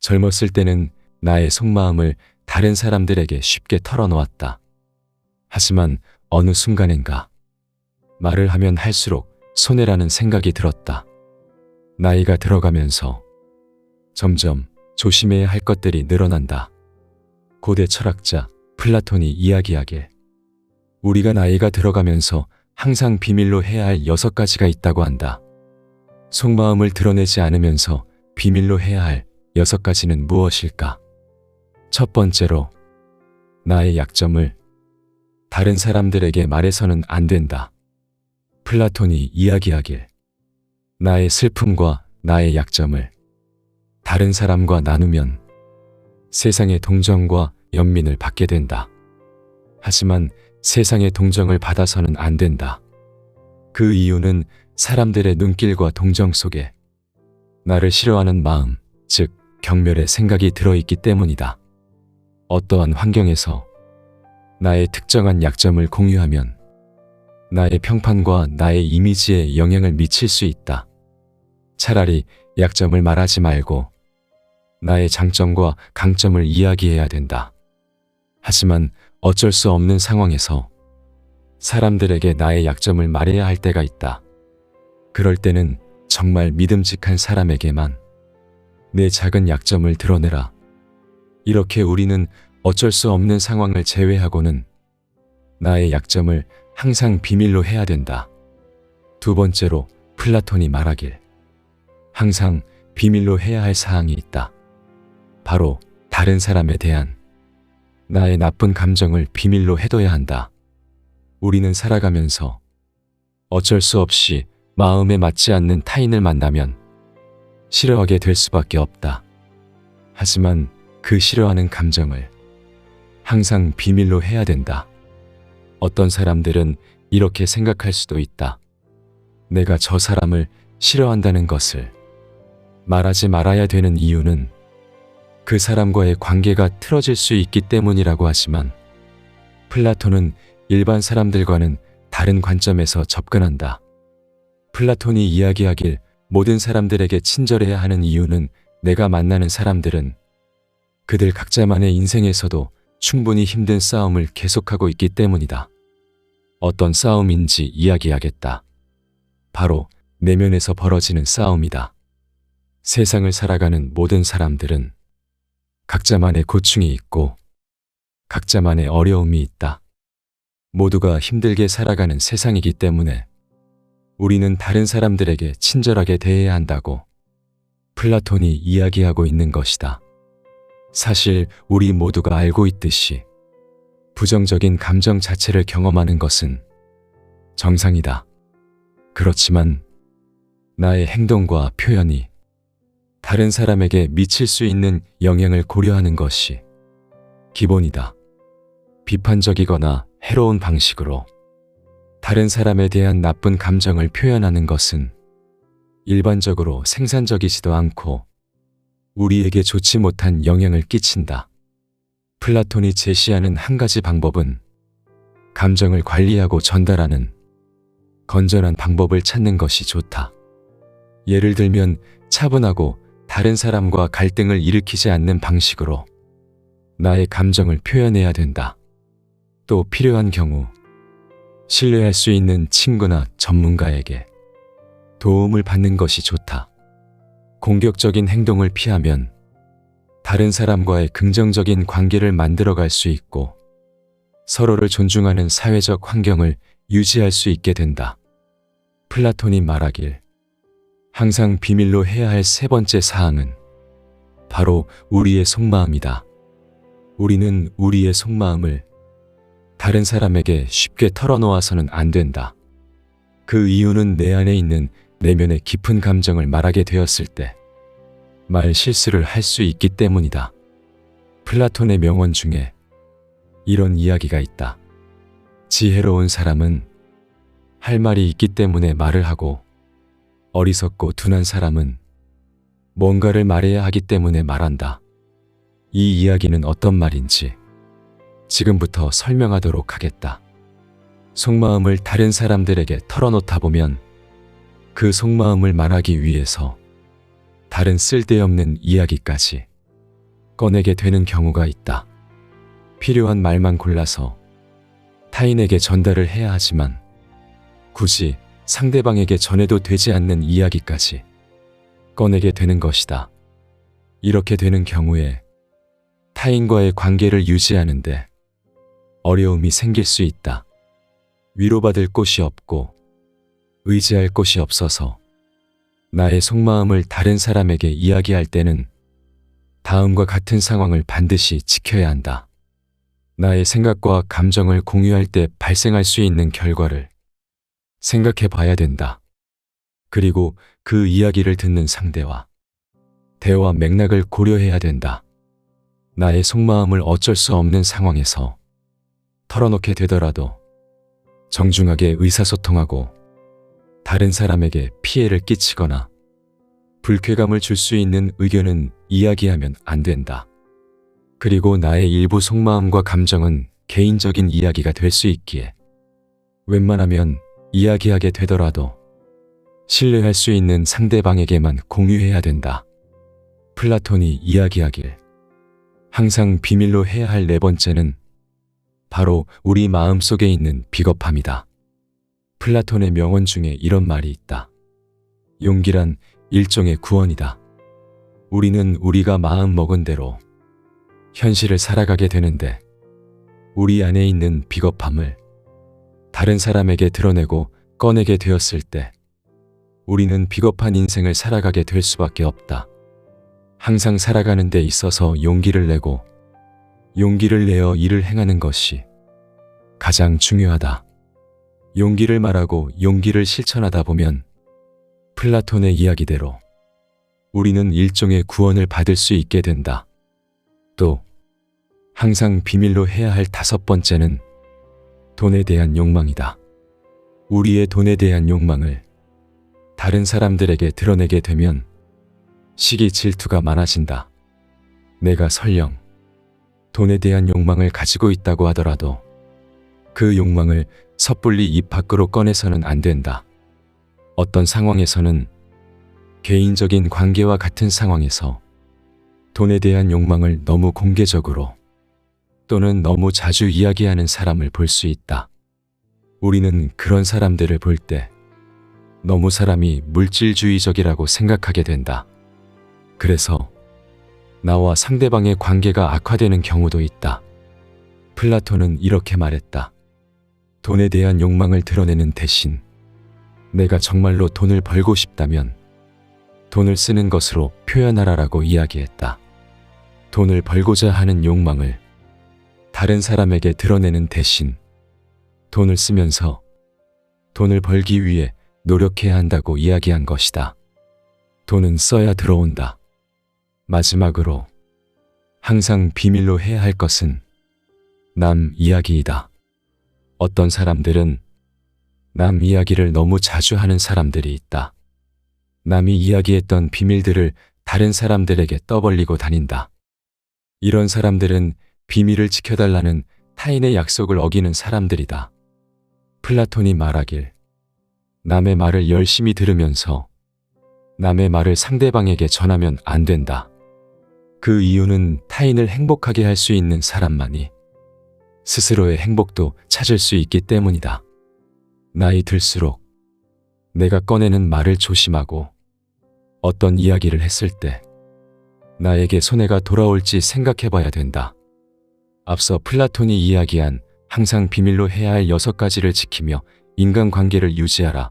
젊었을 때는 나의 속마음을 다른 사람들에게 쉽게 털어놓았다. 하지만 어느 순간인가 말을 하면 할수록 손해라는 생각이 들었다. 나이가 들어가면서 점점 조심해야 할 것들이 늘어난다. 고대 철학자 플라톤이 이야기하길 우리가 나이가 들어가면서 항상 비밀로 해야 할 6가지가 있다고 한다. 속마음을 드러내지 않으면서 비밀로 해야 할 6가지는 무엇일까? 첫 번째로, 나의 약점을 다른 사람들에게 말해서는 안 된다. 플라톤이 이야기하길 나의 슬픔과 나의 약점을 다른 사람과 나누면 세상의 동정과 연민을 받게 된다. 하지만 세상의 동정을 받아서는 안 된다. 그 이유는 사람들의 눈길과 동정 속에 나를 싫어하는 마음, 즉 경멸의 생각이 들어있기 때문이다. 어떠한 환경에서 나의 특정한 약점을 공유하면 나의 평판과 나의 이미지에 영향을 미칠 수 있다. 차라리 약점을 말하지 말고 나의 장점과 강점을 이야기해야 된다. 하지만 어쩔 수 없는 상황에서 사람들에게 나의 약점을 말해야 할 때가 있다. 그럴 때는 정말 믿음직한 사람에게만 내 작은 약점을 드러내라. 이렇게 우리는 어쩔 수 없는 상황을 제외하고는 나의 약점을 항상 비밀로 해야 된다. 두 번째로 플라톤이 말하길 항상 비밀로 해야 할 사항이 있다. 바로 다른 사람에 대한 나의 나쁜 감정을 비밀로 해둬야 한다. 우리는 살아가면서 어쩔 수 없이 마음에 맞지 않는 타인을 만나면 싫어하게 될 수밖에 없다. 하지만 그 싫어하는 감정을 항상 비밀로 해야 된다. 어떤 사람들은 이렇게 생각할 수도 있다. 내가 저 사람을 싫어한다는 것을 말하지 말아야 되는 이유는 그 사람과의 관계가 틀어질 수 있기 때문이라고 하지만 플라톤은 일반 사람들과는 다른 관점에서 접근한다. 플라톤이 이야기하길 모든 사람들에게 친절해야 하는 이유는 내가 만나는 사람들은 그들 각자만의 인생에서도 충분히 힘든 싸움을 계속하고 있기 때문이다. 어떤 싸움인지 이야기하겠다. 바로 내면에서 벌어지는 싸움이다. 세상을 살아가는 모든 사람들은 각자만의 고충이 있고 각자만의 어려움이 있다. 모두가 힘들게 살아가는 세상이기 때문에 우리는 다른 사람들에게 친절하게 대해야 한다고 플라톤이 이야기하고 있는 것이다. 사실 우리 모두가 알고 있듯이 부정적인 감정 자체를 경험하는 것은 정상이다. 그렇지만 나의 행동과 표현이 다른 사람에게 미칠 수 있는 영향을 고려하는 것이 기본이다. 비판적이거나 해로운 방식으로 다른 사람에 대한 나쁜 감정을 표현하는 것은 일반적으로 생산적이지도 않고 우리에게 좋지 못한 영향을 끼친다. 플라톤이 제시하는 한 가지 방법은 감정을 관리하고 전달하는 건전한 방법을 찾는 것이 좋다. 예를 들면 차분하고 다른 사람과 갈등을 일으키지 않는 방식으로 나의 감정을 표현해야 된다. 또 필요한 경우 신뢰할 수 있는 친구나 전문가에게 도움을 받는 것이 좋다. 공격적인 행동을 피하면 다른 사람과의 긍정적인 관계를 만들어갈 수 있고 서로를 존중하는 사회적 환경을 유지할 수 있게 된다. 플라톤이 말하길 항상 비밀로 해야 할 세 번째 사항은 바로 우리의 속마음이다. 우리는 우리의 속마음을 다른 사람에게 쉽게 털어놓아서는 안 된다. 그 이유는 내 안에 있는 내면의 깊은 감정을 말하게 되었을 때 말 실수를 할 수 있기 때문이다. 플라톤의 명언 중에 이런 이야기가 있다. 지혜로운 사람은 할 말이 있기 때문에 말을 하고 어리석고 둔한 사람은 뭔가를 말해야 하기 때문에 말한다. 이 이야기는 어떤 말인지 지금부터 설명하도록 하겠다. 속마음을 다른 사람들에게 털어놓다 보면 그 속마음을 말하기 위해서 다른 쓸데없는 이야기까지 꺼내게 되는 경우가 있다. 필요한 말만 골라서 타인에게 전달을 해야 하지만 굳이 상대방에게 전해도 되지 않는 이야기까지 꺼내게 되는 것이다. 이렇게 되는 경우에 타인과의 관계를 유지하는데 어려움이 생길 수 있다. 위로받을 곳이 없고 의지할 곳이 없어서 나의 속마음을 다른 사람에게 이야기할 때는 다음과 같은 상황을 반드시 지켜야 한다. 나의 생각과 감정을 공유할 때 발생할 수 있는 결과를 생각해 봐야 된다. 그리고 그 이야기를 듣는 상대와 대화 맥락을 고려해야 된다. 나의 속마음을 어쩔 수 없는 상황에서 털어놓게 되더라도 정중하게 의사소통하고 다른 사람에게 피해를 끼치거나 불쾌감을 줄 수 있는 의견은 이야기하면 안 된다. 그리고 나의 일부 속마음과 감정은 개인적인 이야기가 될 수 있기에 웬만하면 이야기하게 되더라도 신뢰할 수 있는 상대방에게만 공유해야 된다. 플라톤이 이야기하길 항상 비밀로 해야 할 네 번째는 바로 우리 마음속에 있는 비겁함이다. 플라톤의 명언 중에 이런 말이 있다. 용기란 일종의 구원이다. 우리는 우리가 마음 먹은 대로 현실을 살아가게 되는데 우리 안에 있는 비겁함을 다른 사람에게 드러내고 꺼내게 되었을 때 우리는 비겁한 인생을 살아가게 될 수밖에 없다. 항상 살아가는 데 있어서 용기를 내고 용기를 내어 일을 행하는 것이 가장 중요하다. 용기를 말하고 용기를 실천하다 보면 플라톤의 이야기대로 우리는 일종의 구원을 받을 수 있게 된다. 또 항상 비밀로 해야 할 다섯 번째는 돈에 대한 욕망이다. 우리의 돈에 대한 욕망을 다른 사람들에게 드러내게 되면 시기 질투가 많아진다. 내가 설령 돈에 대한 욕망을 가지고 있다고 하더라도 그 욕망을 섣불리 입 밖으로 꺼내서는 안 된다. 어떤 상황에서는 개인적인 관계와 같은 상황에서 돈에 대한 욕망을 너무 공개적으로 또는 너무 자주 이야기하는 사람을 볼 수 있다. 우리는 그런 사람들을 볼 때 너무 사람이 물질주의적이라고 생각하게 된다. 그래서 나와 상대방의 관계가 악화되는 경우도 있다. 플라톤은 이렇게 말했다. 돈에 대한 욕망을 드러내는 대신 내가 정말로 돈을 벌고 싶다면 돈을 쓰는 것으로 표현하라라고 이야기했다. 돈을 벌고자 하는 욕망을 다른 사람에게 드러내는 대신 돈을 쓰면서 돈을 벌기 위해 노력해야 한다고 이야기한 것이다. 돈은 써야 들어온다. 마지막으로 항상 비밀로 해야 할 것은 남 이야기이다. 어떤 사람들은 남 이야기를 너무 자주 하는 사람들이 있다. 남이 이야기했던 비밀들을 다른 사람들에게 떠벌리고 다닌다. 이런 사람들은 비밀을 지켜달라는 타인의 약속을 어기는 사람들이다. 플라톤이 말하길 남의 말을 열심히 들으면서 남의 말을 상대방에게 전하면 안 된다. 그 이유는 타인을 행복하게 할 수 있는 사람만이 스스로의 행복도 찾을 수 있기 때문이다. 나이 들수록 내가 꺼내는 말을 조심하고 어떤 이야기를 했을 때 나에게 손해가 돌아올지 생각해 봐야 된다. 앞서 플라톤이 이야기한 항상 비밀로 해야 할 6가지를 지키며 인간관계를 유지하라.